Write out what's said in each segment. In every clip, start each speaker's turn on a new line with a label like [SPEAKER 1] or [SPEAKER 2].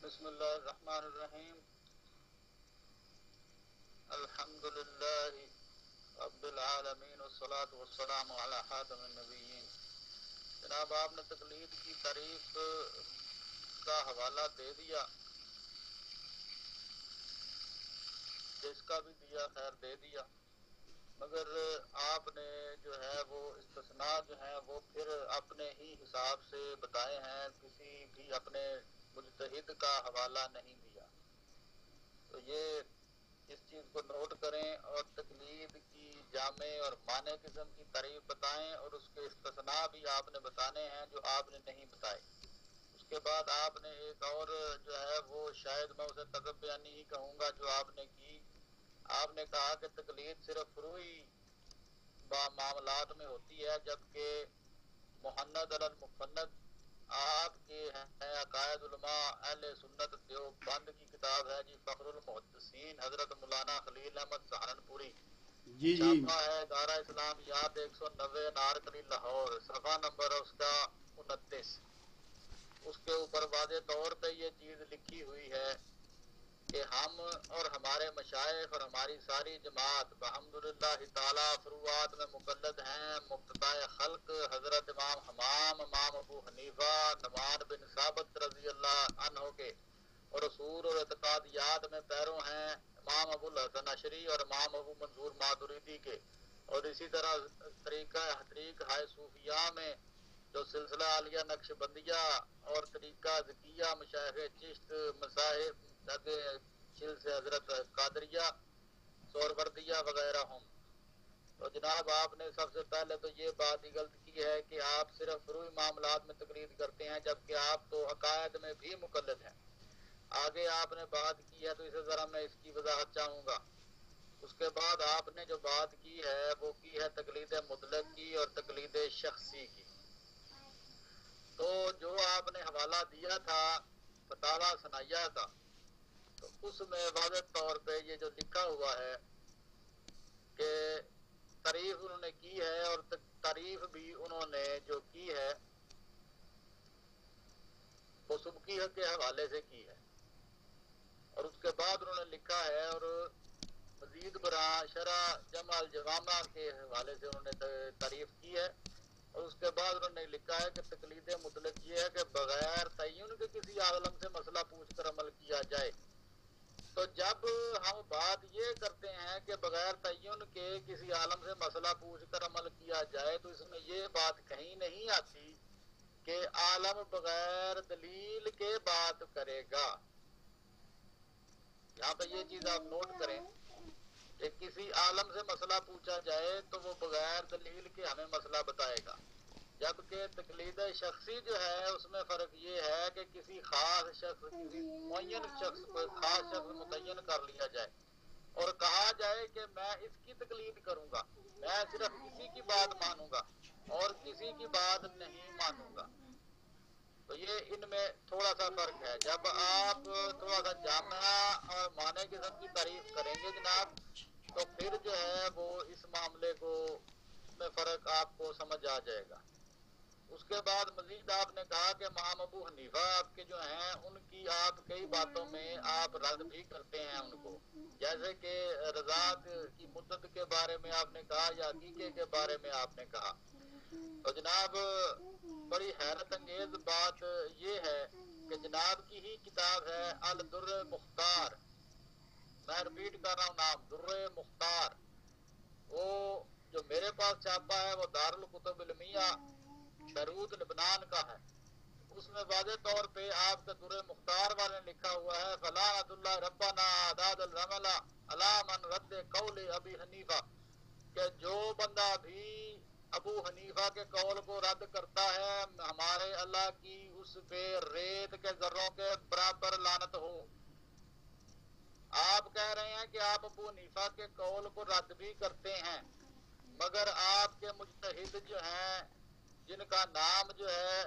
[SPEAKER 1] بسم اللہ الرحمن الرحیم الحمد للہ رب العالمین والصلاة والسلام علی خاتم النبیین۔ جناب آپ نے تقلید کی تعریف کا حوالہ دے دیا، جس کا بھی دیا خیر دے دیا، مگر آپ نے جو ہے وہ استثناء جو ہیں وہ پھر اپنے ہی حساب سے بتائے ہیں، کسی بھی اپنے مجتہد کا حوالہ نہیں دیا۔ تو یہ اس چیز کو نوٹ کریں اور تقلید کی جامع اور مانع قسم کی تعریف بتائیں، اور اس کے استثناء بھی آپ نے بتانے ہیں جو آپ نے نہیں بتائے۔ اس کے بعد آپ نے ایک اور جو ہے وہ شاید میں اسے تذب بیانی ہی کہوں گا جو آپ نے کی، آپ نے کہا کہ تقلید صرف فروعی معاملات میں ہوتی ہے، جبکہ محند علی المفند آپ کے ہیں عقائد علماء اہل سنت دیوبند کی کتاب ہے جی، فخر المحدثین حضرت مولانا خلیل احمد سہارنپوری، چھاپا ہے دارہ اسلامیات 190 نارکلی لاہور، صفحہ نمبر اس کا 29۔ اس کے اوپر واضح طور پہ یہ چیز لکھی ہوئی ہے کہ ہم اور ہمارے مشائخ اور ہماری ساری جماعت بحمدللہ تعالی فروعات میں مقلد ہیں۔ مقتداء خلق حضرت امام حمام، امام ابو حنیفہ نعمان بن ثابت رضی اللہ عنہ کے اور اصول اور اعتقادیات میں پیرو ہیں امام ابو الحسن اشری اور امام ابو منصور ماتریدی کے، اور اسی طرح طریق ہائے صوفیہ میں جو سلسلہ عالیہ نقش بندیہ اور طریقہ ذکیہ مشایخ چشت مذاہب چل سے حضرت قادریہ سوروردیہ وغیرہ ہوں۔ تو جناب آپ نے سب سے پہلے تو یہ بات ہی غلط کی ہے کہ آپ صرف فروعی معاملات میں تقلید کرتے ہیں، جبکہ آپ تو عقائد میں بھی مقلد ہیں۔ آگے آپ نے بات کی ہے تو اسے ذرا میں اس کی وضاحت چاہوں گا۔ اس کے بعد آپ نے جو بات کی ہے وہ کی ہے تقلید مطلق کی اور تقلید شخصی کی۔ تو جو آپ نے حوالہ دیا تھا فتاوی ثنائیہ کا، تو اس میں واضح طور پہ یہ جو لکھا ہوا ہے کہ تعریف انہوں نے کی ہے، اور تعریف بھی انہوں نے جو کی ہے وہ سبکی کے حوالے سے کی ہے، اور اس کے بعد انہوں نے لکھا ہے اور مزید برآں شرح جمع الجوامع کے حوالے سے انہوں نے تعریف کی ہے، اور اس کے بعد انہوں نے لکھا ہے کہ تقلید مطلق یہ ہے کہ بغیر تعین کے کسی عالم سے مسئلہ پوچھ کر عمل کیا جائے۔ تو جب ہم بات یہ کرتے ہیں کہ بغیر تعین کے کسی عالم سے مسئلہ پوچھ کر عمل کیا جائے، تو اس میں یہ بات کہیں نہیں آتی کہ عالم بغیر دلیل کے بات کرے گا۔ یہاں پہ یہ چیز آپ نوٹ کریں کہ کسی عالم سے مسئلہ پوچھا جائے تو وہ بغیر دلیل کے ہمیں مسئلہ بتائے گا، جبکہ تقلید شخصی جو ہے اس میں فرق یہ ہے کہ کسی خاص شخص، کسی معین شخص کو خاص شخص متعین کر لیا جائے اور کہا جائے کہ میں اس کی تقلید کروں گا، میں صرف اسی کی بات مانوں گا اور کسی کی بات نہیں مانوں گا۔ تو یہ ان میں تھوڑا سا فرق ہے۔ جب آپ تھوڑا سا جامعہ اور معنی قسم کی تعریف کریں گے جناب، تو پھر جو ہے وہ اس معاملے کو میں فرق آپ کو سمجھ آ جائے گا۔ اس کے بعد مزید آپ نے کہا کہ امام ابو حنیفہ آپ کے جو ہیں ان کی آپ کئی باتوں میں آپ رد بھی کرتے ہیں ان کو، جیسے کہ رضا کی مدت کے بارے میں آپ نے کہا یا عقیقے کے بارے میں آپ نے کہا۔ تو جناب بڑی حیرت انگیز بات یہ ہے کہ جناب کی ہی کتاب ہے الدر مختار، میں رپیٹ کر رہا ہوں نام در مختار، وہ جو میرے پاس چھاپا ہے وہ دارالکتب علمیہ بیروت لبنان کا ہے۔ اس میں واضح طور پہ آپ کے در مختار والے لکھا ہوا ہے فلاحت اللہ ربنا اعداد الرمل علی من رد قول ابی حنیفہ، کہ جو بندہ بھی ابو حنیفہ کے قول کو رد کرتا ہے ہمارے اللہ کی اس پہ ریت کے ذروں کے برابر لعنت ہو۔ آپ کہہ رہے ہیں کہ آپ ابو حنیفہ کے قول کو رد بھی کرتے ہیں، مگر آپ کے مجتہد جو ہیں جن کا نام جو ہے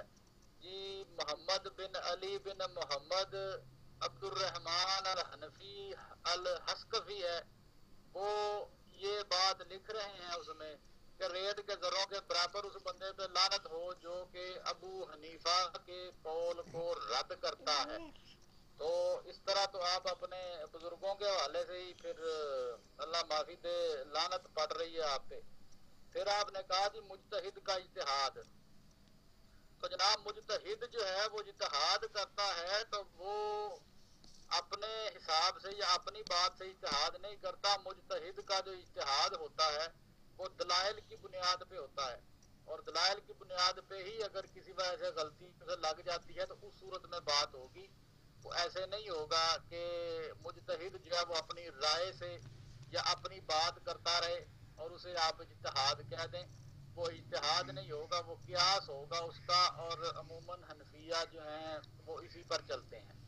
[SPEAKER 1] جی محمد بن علی بن محمد عبد الرحمن الحنفی الحسکفی ہے، وہ یہ بات لکھ رہے ہیں اس میں کہ ریت کے ذروں کے برابر اس بندے پہ لعنت ہو جو کہ ابو حنیفہ کے قول کو رد کرتا ہے۔ تو اس طرح تو آپ اپنے بزرگوں کے حوالے سے ہی پھر اللہ معافی دے لعنت پڑ رہی ہے آپ پہ. پھر آپ نے کہا جی مجتہد کا اجتہاد. تو جناب مجتہد جو ہے وہ اجتہاد کرتا ہے تو وہ اپنے حساب سے یا اپنی بات سے اجتہاد نہیں کرتا. مجتہد کا جو اجتہاد ہوتا ہے وہ دلائل کی بنیاد پہ ہوتا ہے, اور دلائل کی بنیاد پہ ہی اگر کسی وجہ سے غلطی سے لگ جاتی ہے تو اس صورت میں بات ہوگی. وہ ایسے نہیں ہوگا کہ مجتہد جو ہے وہ اپنی رائے سے یا اپنی بات کرتا رہے اور اسے آپ اجتہاد کہہ دیں. وہ اجتہاد نہیں ہوگا, وہ قیاس ہوگا اس کا, اور عموماً حنفیہ جو ہیں وہ اسی پر چلتے ہیں.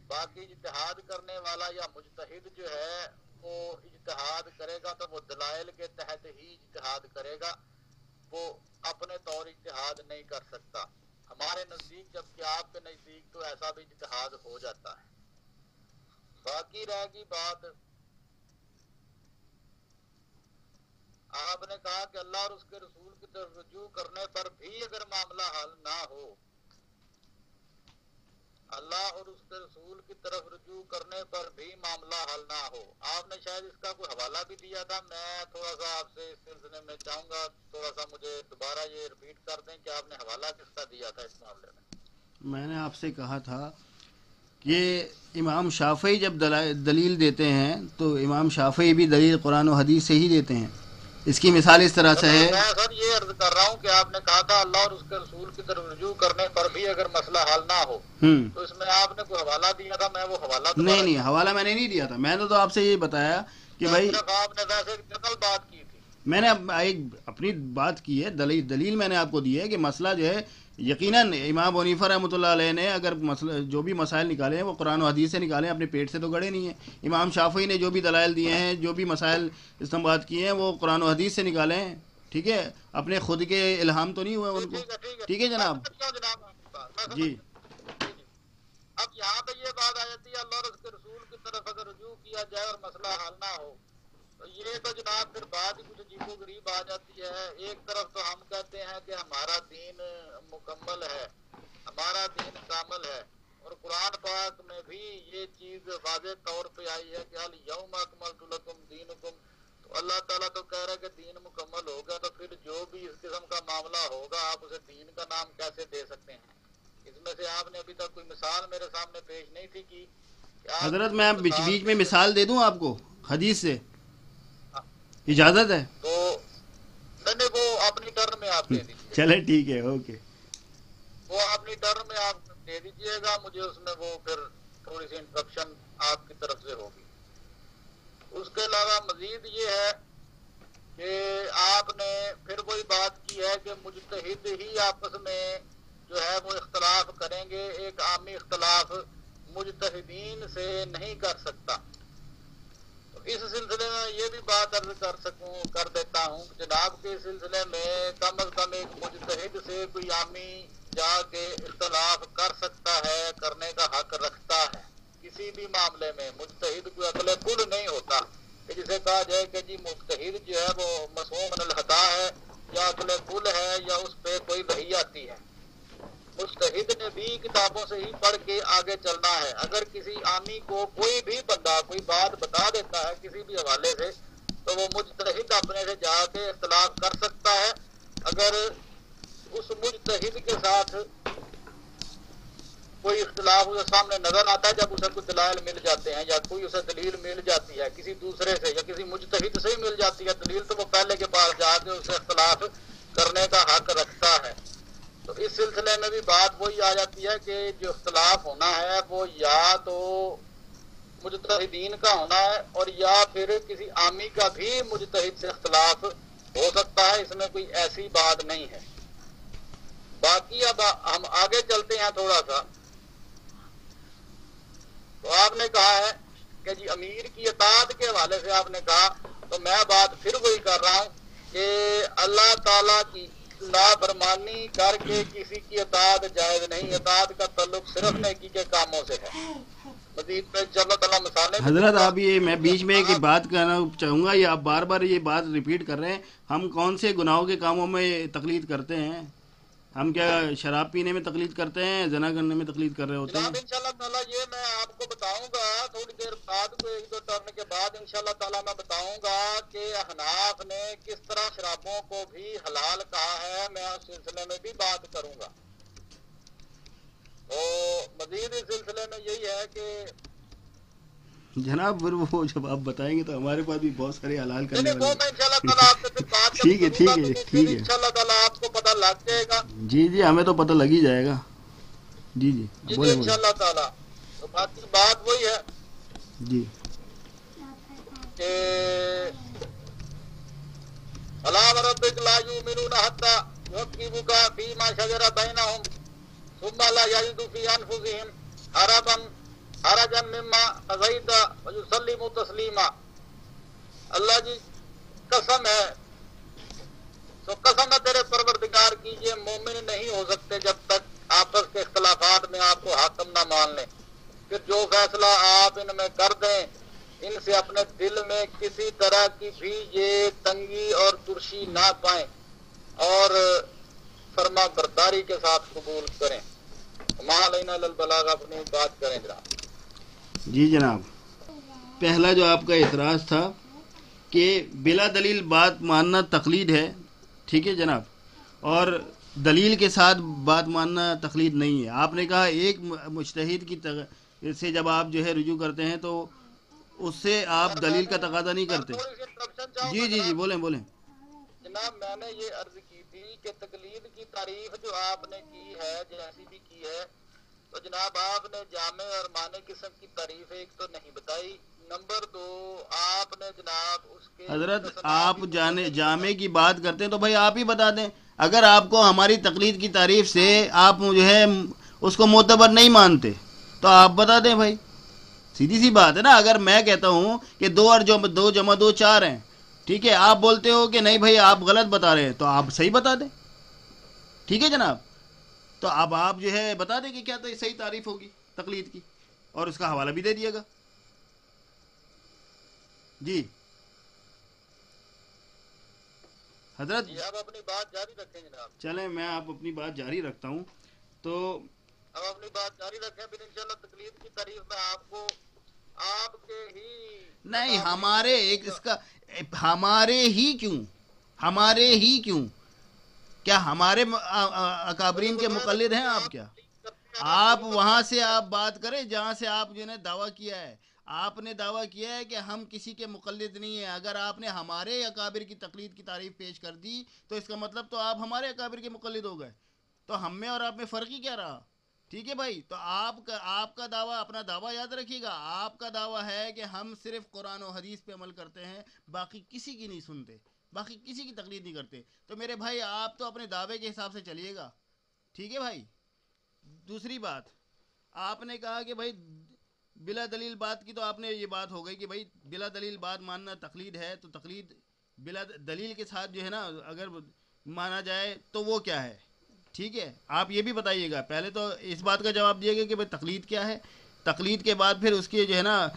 [SPEAKER 1] باقی اجتہاد کرنے والا یا مجتہد جو ہے وہ اجتہاد کرے گا تو وہ دلائل کے تحت ہی اجتہاد کرے گا, وہ اپنے طور اجتہاد نہیں کر سکتا. ہمارے نزدیک جبکہ آپ کے نزدیک تو ایسا بھی اجتہاد ہو جاتا ہے. باقی رہ گئی بات, آپ نے کہا کہ اللہ اور اس کے رسول کی طرف رجوع کرنے پر بھی اگر معاملہ حل نہ ہو, اللہ اور اس کے رسول کی طرف رجوع کرنے پر بھی معاملہ حل نہ ہو. آپ نے شاید اس کا کوئی حوالہ بھی دیا تھا, میں تھوڑا سا آپ سے اس سلسلے میں چاہوں گا تھوڑا سا مجھے دوبارہ یہ ریپیٹ کر دیں کہ آپ نے حوالہ کس کا دیا تھا اس معاملے میں.
[SPEAKER 2] میں نے آپ سے کہا تھا کہ امام شافعی جب دلیل دیتے ہیں تو امام شافعی بھی دلیل قرآن و حدیث سے ہی دیتے ہیں. اس کی مثال اس طرح سے ہے,
[SPEAKER 1] میں سر یہ عرض کر رہا ہوں کہ آپ نے کہا تھا اللہ اور اس کے رسول کی طرف رجوع کرنے پر بھی اگر مسئلہ حل نہ ہو, تو اس میں آپ نے کوئی حوالہ دیا تھا, میں وہ حوالہ
[SPEAKER 2] نہیں حوالہ میں نے نہیں دیا تھا. میں نے تو آپ سے یہ بتایا کہ بھائی
[SPEAKER 1] آپ نے ویسے جنرل بات کی تھی,
[SPEAKER 2] میں نے ایک اپنی بات کی ہے, دلیل میں نے آپ کو دی ہے کہ مسئلہ جو ہے یقیناً امام حنیفہ رحمۃ اللہ علیہ نے اگر جو بھی مسائل نکالے ہیں وہ قرآن و حدیث سے نکالے ہیں, اپنے پیٹ سے تو گڑے نہیں ہیں. امام شافعی نے جو بھی دلائل دیے ہیں, جو بھی مسائل استنباط کیے ہیں, وہ قرآن و حدیث سے نکالے ہیں. ٹھیک ہے, اپنے خود کے الہام تو نہیں ہوئے ان کو. ٹھیک ہے جناب جی.
[SPEAKER 1] اب یہاں پہ یہ بات آ جاتی ہے اللہ اور اس کے رسول کی طرف اگر رجوع کیا جائے اور مسئلہ حل نہ ہو, تو یہ تو جناب پھر بات کچھ عجیب و غریب آ جاتی ہے. ایک طرف تو ہم کہتے ہیں کہ ہمارا دین مکمل ہے, ہمارا دین کامل ہے, اور قرآن پاک میں بھی یہ چیز واضح طور پہ آئی ہے کہ الیوم اکملت لکم دینکم. تو اللہ تعالیٰ تو کہہ رہا ہے کہ دین مکمل ہوگا, تو پھر جو بھی اس قسم کا معاملہ ہوگا آپ اسے دین کا نام کیسے دے سکتے ہیں؟ اس میں سے آپ نے ابھی تک کوئی مثال میرے سامنے پیش نہیں تھی کی.
[SPEAKER 2] حضرت میں بیچ میں مثال دے دوں آپ کو حدیث سے, اجازت ہے؟
[SPEAKER 1] تو نہیں وہ اپنی ٹرن میں آپ دے دیجیے.
[SPEAKER 2] چلے ٹھیک ہے, اوکے.
[SPEAKER 1] وہ اپنی ٹرن میں آپ دے دیجیے گا, مجھے اس میں وہ پھر تھوڑی سی انٹرپشن آپ کی طرف سے ہوگی. اس کے علاوہ مزید یہ ہے کہ آپ نے پھر وہی بات کی ہے کہ مجتہد ہی آپس میں جو ہے وہ اختلاف کریں گے, ایک عامی اختلاف مجتہدین سے نہیں کر سکتا. تو اس سلسلے میں یہ بھی بات عرض کر دیتا ہوں کہ جناب کے سلسلے میں کم از کم ایک مجتہد سے کوئی عامی جا کے اختلاف کر سکتا ہے, کرنے کا حق رکھتا ہے. کسی بھی معاملے میں مجتہد کوئی عقل کل نہیں ہوتا کہ جسے کہا جائے کہ جی مجتہد جو ہے وہ معصوم من الخطا ہے یا عقل کل ہے یا اس پہ کوئی وحی آتی ہے. مجتہد نے بھی کتابوں سے ہی پڑھ کے آگے چلنا ہے. اگر کسی عامی کو کوئی بھی بندہ کوئی بات بتا دیتا ہے کسی بھی حوالے سے, تو وہ مجتہد اپنے سے جا کے اختلاف کر سکتا ہے. اگر اس مجتہد کے ساتھ کوئی اختلاف اسے سامنے نظر آتا ہے, جب اسے کوئی دلائل مل جاتے ہیں یا کوئی اسے دلیل مل جاتی ہے کسی دوسرے سے یا کسی مجتہد سے ہی مل جاتی ہے دلیل, تو وہ پہلے کے پاس جا کے اسے اختلاف کرنے کا حق رکھتا ہے. تو اس سلسلے میں بھی بات وہی آ جاتی ہے کہ جو اختلاف ہونا ہے وہ یا تو مجتہدین کا ہونا ہے اور یا پھر کسی عامی کا بھی مجتہد سے اختلاف ہو سکتا ہے. اس میں کوئی ایسی بات نہیں ہے. باقی اب ہم آگے چلتے ہیں تھوڑا سا. تو آپ نے کہا ہے کہ جی امیر کی اطاعت کے حوالے سے آپ نے کہا, تو میں بات پھر وہی کر رہا ہوں کہ اللہ تعالیٰ کی نافرمانی کر کے کسی کی اطاعت جائز نہیں. اطاعت کا تعلق صرف نیکی کے کاموں سے ہے. مزید پہ اللہ تعالیٰ مثالیں.
[SPEAKER 2] حضرت آپ یہ میں بیچ میں ایک بات کہنا چاہوں گا, یہ آپ بار بار یہ بات ریپیٹ کر رہے ہیں. ہم کون سے گناہوں کے کاموں میں تقلید کرتے ہیں؟ ہم کیا شراب پینے میں تقلید کرتے ہیں, زنا کرنے میں تقلید کر رہے ہوتے ہیں؟
[SPEAKER 1] انشاءاللہ تعالیٰ یہ میں آپ کو بتاؤں گا تھوڑی دیر بعد کو 1-2 ٹرن کے بعد انشاءاللہ تعالیٰ میں بتاؤں گا کہ احناف نے کس طرح شرابوں کو بھی حلال کہا ہے. میں اس سلسلے میں بھی بات کروں گا. تو مزید اس سلسلے میں یہی ہے کہ
[SPEAKER 2] جناب پھر وہ جب آپ بتائیں گے تو ہمارے پاس بھی بہت سارے حلال کرنے
[SPEAKER 1] وہ میں
[SPEAKER 2] والے
[SPEAKER 1] انشاءاللہ تعالیٰ آپ سے پھر بات
[SPEAKER 2] ٹھیک ہے ٹھیک ہے ٹھیک ہے
[SPEAKER 1] انشاءاللہ تعالیٰ آپ کو پتہ لگ جائے گا.
[SPEAKER 2] جی جی ہمیں تو پتہ لگ ہی جائے گا. جی جی
[SPEAKER 1] جی
[SPEAKER 2] بولے بولے
[SPEAKER 1] انشاءاللہ تعالیٰ. تو باقی بات وہی ہے
[SPEAKER 2] جی
[SPEAKER 1] کہ فَلَا وَرَبِّكَ لَا يُؤْمِنُونَ حَتَّى يُحَكِّمُوكَ فِيمَا شَجَرَ بَيْنَهُمْ ثُمَّ لَا يَجِدُوا فِي أَنفُسِهِمْ حَرَجًا مِّمَّا قَضَيْتَ وَيُسَلِّمُوا تَسْلِيمًا. اللہ جی قسم ہے، تو قسم ہے تیرے پروردگار کی، یہ مومن نہیں ہو سکتے جب تک آپس کے اختلافات میں آپ کو حاکم نہ مان لیں. پھر جو فیصلہ آپ ان میں کر دیں، ان سے اپنے دل میں کسی طرح کی بھی یہ تنگی اور ترشی نہ پائیں اور فرما برداری کے ساتھ قبول کریں. ما علینا الا البلاغ. اپنی بات کریں جناب.
[SPEAKER 2] جی جناب، پہلا جو آپ کا اعتراض تھا کہ بلا دلیل بات ماننا تقلید ہے، ٹھیک ہے جناب، اور دلیل کے ساتھ بات ماننا تقلید نہیں ہے. آپ نے کہا ایک مجتہد کی سے جب آپ جو ہے رجوع کرتے ہیں تو اس سے آپ دلیل کا تقاضا نہیں کرتے.
[SPEAKER 1] تھوڑی سی انٹرپشن چاہوں
[SPEAKER 2] جی
[SPEAKER 1] گا
[SPEAKER 2] جی جی
[SPEAKER 1] جناب.
[SPEAKER 2] بولیں بولیں.
[SPEAKER 1] جناب میں نے یہ عرض کی تھی کہ تقلید کی تعریف جو آپ نے کی ہے جیسی بھی کی ہے، تو جناب آپ نے جامع اور معنی قسم کی تعریف ایک تو نہیں بتائی. نمبر 2 آپ نے جناب اس کے
[SPEAKER 2] حضرت
[SPEAKER 1] استثناء
[SPEAKER 2] آپ
[SPEAKER 1] بھی تو نہیں
[SPEAKER 2] جامع
[SPEAKER 1] بتائی.
[SPEAKER 2] کی بات کرتے ہیں تو بھائی آپ ہی بتا دیں. اگر آپ کو ہماری تقلید کی تعریف سے آپ جو ہے اس کو معتبر نہیں مانتے تو آپ بتا دیں بھائی. سیدھی سی بات ہے نا. اگر میں کہتا ہوں کہ 2 اور 2 جمع 2 4 ہیں، ٹھیک ہے، آپ بولتے ہو کہ نہیں بھائی آپ غلط بتا رہے ہیں، تو آپ صحیح بتا دیں. ٹھیک ہے جناب. تو اب آپ جو ہے بتا دیں کہ کیا صحیح تعریف ہوگی تقلید کی، اور اس کا حوالہ بھی دے دیے گا. جی حضرت
[SPEAKER 1] جی اب اپنی بات جاری رکھیں جناب.
[SPEAKER 2] چلیں میں آپ اپنی بات جاری رکھتا ہوں. تو
[SPEAKER 1] اب اپنی بات جاری رکھیں، پھر انشاءاللہ تقلید کی تعریف میں آپ کو آپ کے ہی
[SPEAKER 2] نہیں،
[SPEAKER 1] اکابرین
[SPEAKER 2] ہمارے
[SPEAKER 1] سے دوں
[SPEAKER 2] ایک
[SPEAKER 1] گا.
[SPEAKER 2] اس کا ہمارے ہی کیوں کیا ہمارے اکابرین کے
[SPEAKER 1] بزرگان
[SPEAKER 2] مقلد ہیں
[SPEAKER 1] چونکہ
[SPEAKER 2] آپ؟
[SPEAKER 1] آپ
[SPEAKER 2] کیا
[SPEAKER 1] تقلید کرتے ہیں،
[SPEAKER 2] آپ
[SPEAKER 1] شروع میں
[SPEAKER 2] وہاں
[SPEAKER 1] بات
[SPEAKER 2] سے
[SPEAKER 1] کیا.
[SPEAKER 2] آپ بات کریں جہاں سے آپ جو نے دعویٰ کیا ہے. آپ نے دعویٰ کیا ہے کہ ہم کسی کے مقلد نہیں ہیں. اگر آپ نے ہمارے اکابر کی تقلید کی تعریف پیش کر دی تو اس کا مطلب تو آپ ہمارے اکابر کے مقلد ہو گئے. تو ہم میں اور آپ میں فرق ہی کیا رہا؟ ٹھیک ہے بھائی. تو آپ کا دعویٰ، اپنا دعویٰ یاد رکھیے گا. آپ کا دعویٰ ہے کہ ہم صرف قرآن و حدیث پہ عمل کرتے ہیں، باقی کسی کی نہیں سنتے، باقی کسی کی تقلید نہیں کرتے. تو میرے بھائی آپ تو اپنے دعوے کے حساب سے چلیے گا. ٹھیک ہے بھائی. دوسری بات، آپ نے کہا کہ بھائی بلا دلیل بات کی، تو آپ نے یہ بات ہو گئی کہ بھائی بلا دلیل بات ماننا تقلید ہے. تو تقلید بلا دلیل کے ساتھ جو ہے نا اگر مانا جائے تو وہ کیا ہے؟ ٹھیک ہے، آپ یہ بھی بتائیے گا. پہلے تو اس بات کا جواب دیے گا کہ بھائی تقلید کیا ہے. تقلید کے بعد پھر اس کی جو ہے نا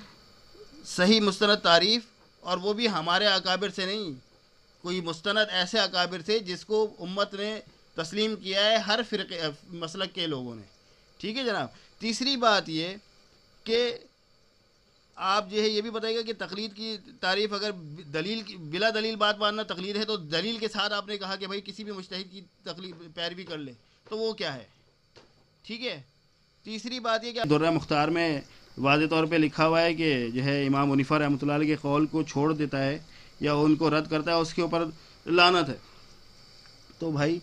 [SPEAKER 2] صحیح مستند تعریف، اور وہ بھی ہمارے اکابر سے نہیں، کوئی مستند ایسے اکابر سے جس کو امت نے تسلیم کیا ہے، ہر فرقے مسلک کے لوگوں نے. ٹھیک ہے جناب. تیسری بات یہ کہ آپ جو ہے یہ بھی بتائیے گا کہ تقلید کی تعریف اگر بلا دلیل بات ماننا تقلید ہے، تو دلیل کے ساتھ آپ نے کہا کہ بھائی کسی بھی مجتہد کی تقلید پیروی کر لے، تو وہ کیا ہے؟ ٹھیک ہے. تیسری بات یہ کہ درہ مختار میں واضح طور پہ لکھا ہوا ہے کہ جو ہے امام حنیفہ رحمۃ اللہ علیہ کے قول کو چھوڑ دیتا ہے یا ان کو رد کرتا ہے، اس کے اوپر لعنت ہے. تو بھائی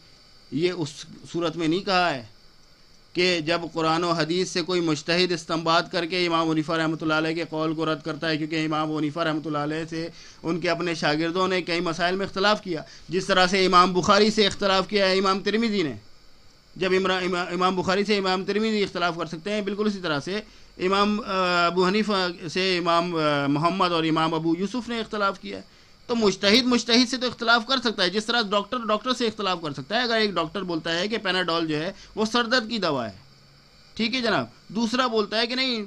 [SPEAKER 2] یہ اس صورت میں نہیں کہا ہے کہ جب قرآن و حدیث سے کوئی مجتہد استنباط کر کے امام حنیفہ رحمۃ اللہ علیہ کے قول کو رد کرتا ہے، کیونکہ امام حنیفہ رحمۃ اللہ علیہ سے ان کے اپنے شاگردوں نے کئی مسائل میں اختلاف کیا. جس طرح سے امام بخاری سے اختلاف کیا ہے امام ترمذی نے. جب امام بخاری سے امام ترمذی اختلاف کر سکتے ہیں، بالکل اسی طرح سے امام ابو حنیفہ سے امام محمد اور امام ابو یوسف نے اختلاف کیا ہے. تو مجتہد سے تو اختلاف کر سکتا ہے، جس طرح ڈاکٹر سے اختلاف کر سکتا ہے. اگر ایک ڈاکٹر بولتا ہے کہ پیناڈول جو ہے وہ سر درد کی دوا ہے، ٹھیک ہے جناب، دوسرا بولتا ہے کہ نہیں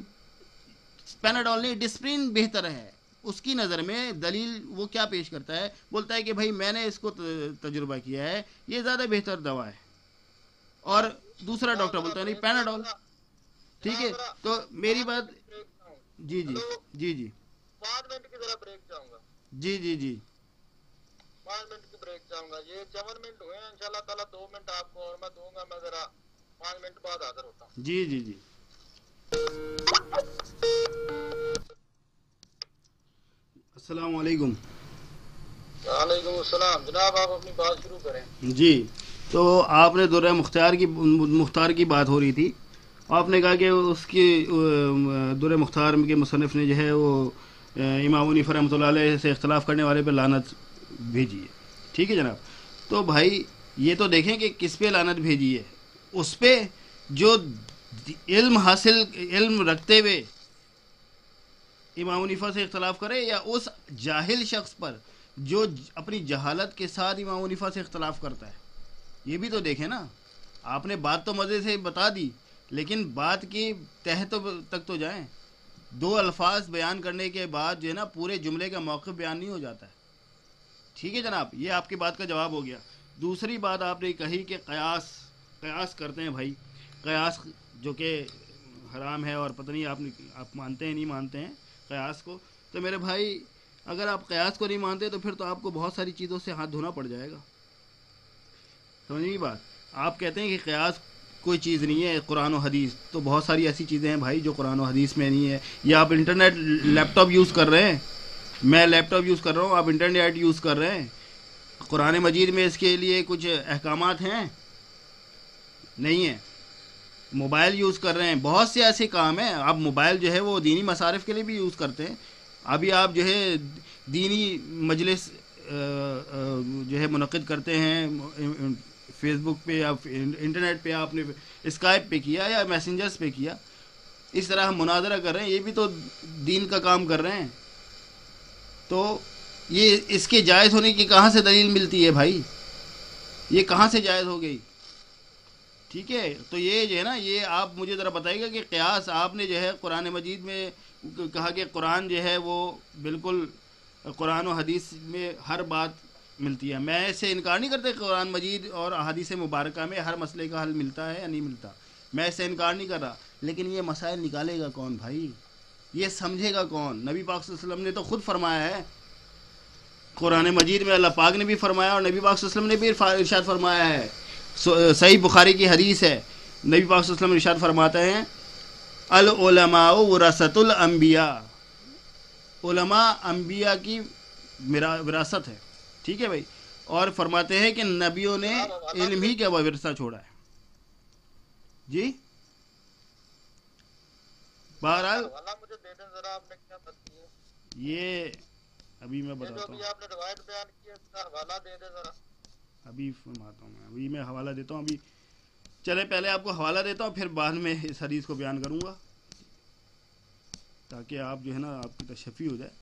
[SPEAKER 2] پیناڈول نہیں ڈسپرین بہتر ہے، اس کی نظر میں دلیل وہ کیا پیش کرتا ہے؟ بولتا ہے کہ بھائی میں نے اس کو تجربہ کیا ہے، یہ زیادہ بہتر دوا ہے. اور دوسرا ڈاکٹر بولتا ہے نہیں پیناڈول. ٹھیک ہے. تو میری بات جی جی
[SPEAKER 1] ہلو،
[SPEAKER 2] جی جی
[SPEAKER 1] 5 منٹ کی ذرا بریک چاہوں گا،
[SPEAKER 2] جی جی جی
[SPEAKER 1] 5 منٹ کی بریک چاہوں گا. یہ 54 منٹ ہوئے ہیں، انشاءاللہ تعالیٰ 2 منٹ آپ کو اور میں دوں گا. میں ذرا 5 منٹ بعد حاضر ہوتا ہوں.
[SPEAKER 2] جی جی جی. السلام علیکم.
[SPEAKER 1] وعلیکم السلام جناب، آپ اپنی بات شروع کریں.
[SPEAKER 2] جی، تو آپ نے درہ مختار کی بات ہو رہی تھی. آپ نے کہا کہ اس کی درہ مختار کے مصنف نے جو ہے وہ امام حنیفہ رحمۃ اللہ علیہ سے اختلاف کرنے والے پہ لعنت بھیجی ہے. ٹھیک ہے جناب. تو بھائی یہ تو دیکھیں کہ کس پہ لعنت بھیجی ہے. اس پہ جو علم رکھتے ہوئے امام حنیفہ سے اختلاف کرے، یا اس جاہل شخص پر جو اپنی جہالت کے ساتھ امام حنیفہ سے اختلاف کرتا ہے. یہ بھی تو دیکھیں نا. آپ نے بات تو مزے سے بتا دی، لیکن بات کی تہ تک تو جائیں. 2 الفاظ بیان کرنے کے بعد جو ہے نا پورے جملے کا موقف بیان نہیں ہو جاتا ہے. ٹھیک ہے جناب، یہ آپ کی بات کا جواب ہو گیا. دوسری بات آپ نے کہی کہ قیاس کرتے ہیں بھائی. قیاس جو کہ حرام ہے، اور پتہ نہیں آپ مانتے ہیں نہیں مانتے ہیں قیاس کو. تو میرے بھائی اگر آپ قیاس کو نہیں مانتے تو پھر تو آپ کو بہت ساری چیزوں سے ہاتھ دھونا پڑ جائے گا. سمجھیں بات. آپ کہتے ہیں کہ قیاس کوئی چیز نہیں ہے، قرآن و حدیث. تو بہت ساری ایسی چیزیں ہیں بھائی جو قرآن و حدیث میں نہیں ہے. یا آپ انٹرنیٹ لیپ ٹاپ یوز کر رہے ہیں، میں لیپ ٹاپ یوز کر رہا ہوں، آپ انٹرنیٹ یوز کر رہے ہیں. قرآن مجید میں اس کے لیے کچھ احکامات ہیں؟ نہیں ہیں. موبائل یوز کر رہے ہیں، بہت سے ایسے کام ہیں. آپ موبائل جو ہے وہ دینی مصارف کے لیے بھی یوز کرتے ہیں. ابھی آپ جو ہے دینی مجلس جو ہے منعقد کرتے ہیں فیس بک پہ یا انٹرنیٹ پہ. آپ نے اسکائپ پہ کیا یا میسنجرز پہ کیا. اس طرح ہم مناظرہ کر رہے ہیں، یہ بھی تو دین کا کام کر رہے ہیں. تو یہ اس کے جائز ہونے کی کہاں سے دلیل ملتی ہے بھائی؟ یہ کہاں سے جائز ہو گئی؟ ٹھیک ہے. تو یہ جو ہے نا، یہ آپ مجھے ذرا بتائیے گا کہ قیاس آپ نے جو ہے قرآن مجید میں کہا کہ قرآن جو ہے وہ بالکل قرآن و حدیث میں ہر بات ملتی ہے. میں اس سے انکار نہیں کرتا کہ قرآن مجید اور احادیث مبارکہ میں ہر مسئلے کا حل ملتا ہے یا نہیں ملتا. میں اس سے انکار نہیں کر رہا، لیکن یہ مسائل نکالے گا کون بھائی؟ یہ سمجھے گا کون؟ نبی پاک صلی اللہ علیہ وسلم نے تو خود فرمایا ہے. قرآن مجید میں اللہ پاک نے بھی فرمایا اور نبی پاک صلی اللہ علیہ وسلم نے بھی ارشاد فرمایا ہے. صحیح بخاری کی حدیث ہے. نبی پاک صلی اللہ علیہ وسلم ارشاد فرماتے ہیں العلماء ورثۃ الانبیاء. علماء انبیاء کی وراثت ہے. ٹھیک ہے بھائی. اور فرماتے ہیں کہ نبیوں نے علم ہی کا ورثہ چھوڑا ہے. جی بہرحال
[SPEAKER 1] حوالہ مجھے دے دیں ذرا، آپ نے کیا بات کی ہے؟
[SPEAKER 2] یہ ابھی میں
[SPEAKER 1] یہ جو
[SPEAKER 2] بتاتا ہوں.
[SPEAKER 1] ابھی آپ نے روایت بیان کی ہے اس کا حوالہ دے دیں ذرا.
[SPEAKER 2] ابھی فرماتا ہوں ابھی میں حوالہ دیتا ہوں. ابھی چلے پہلے آپ کو حوالہ دیتا ہوں، پھر بعد میں اس حدیث کو بیان کروں گا، تاکہ آپ جو ہے نا آپ کی تشفی ہو جائے.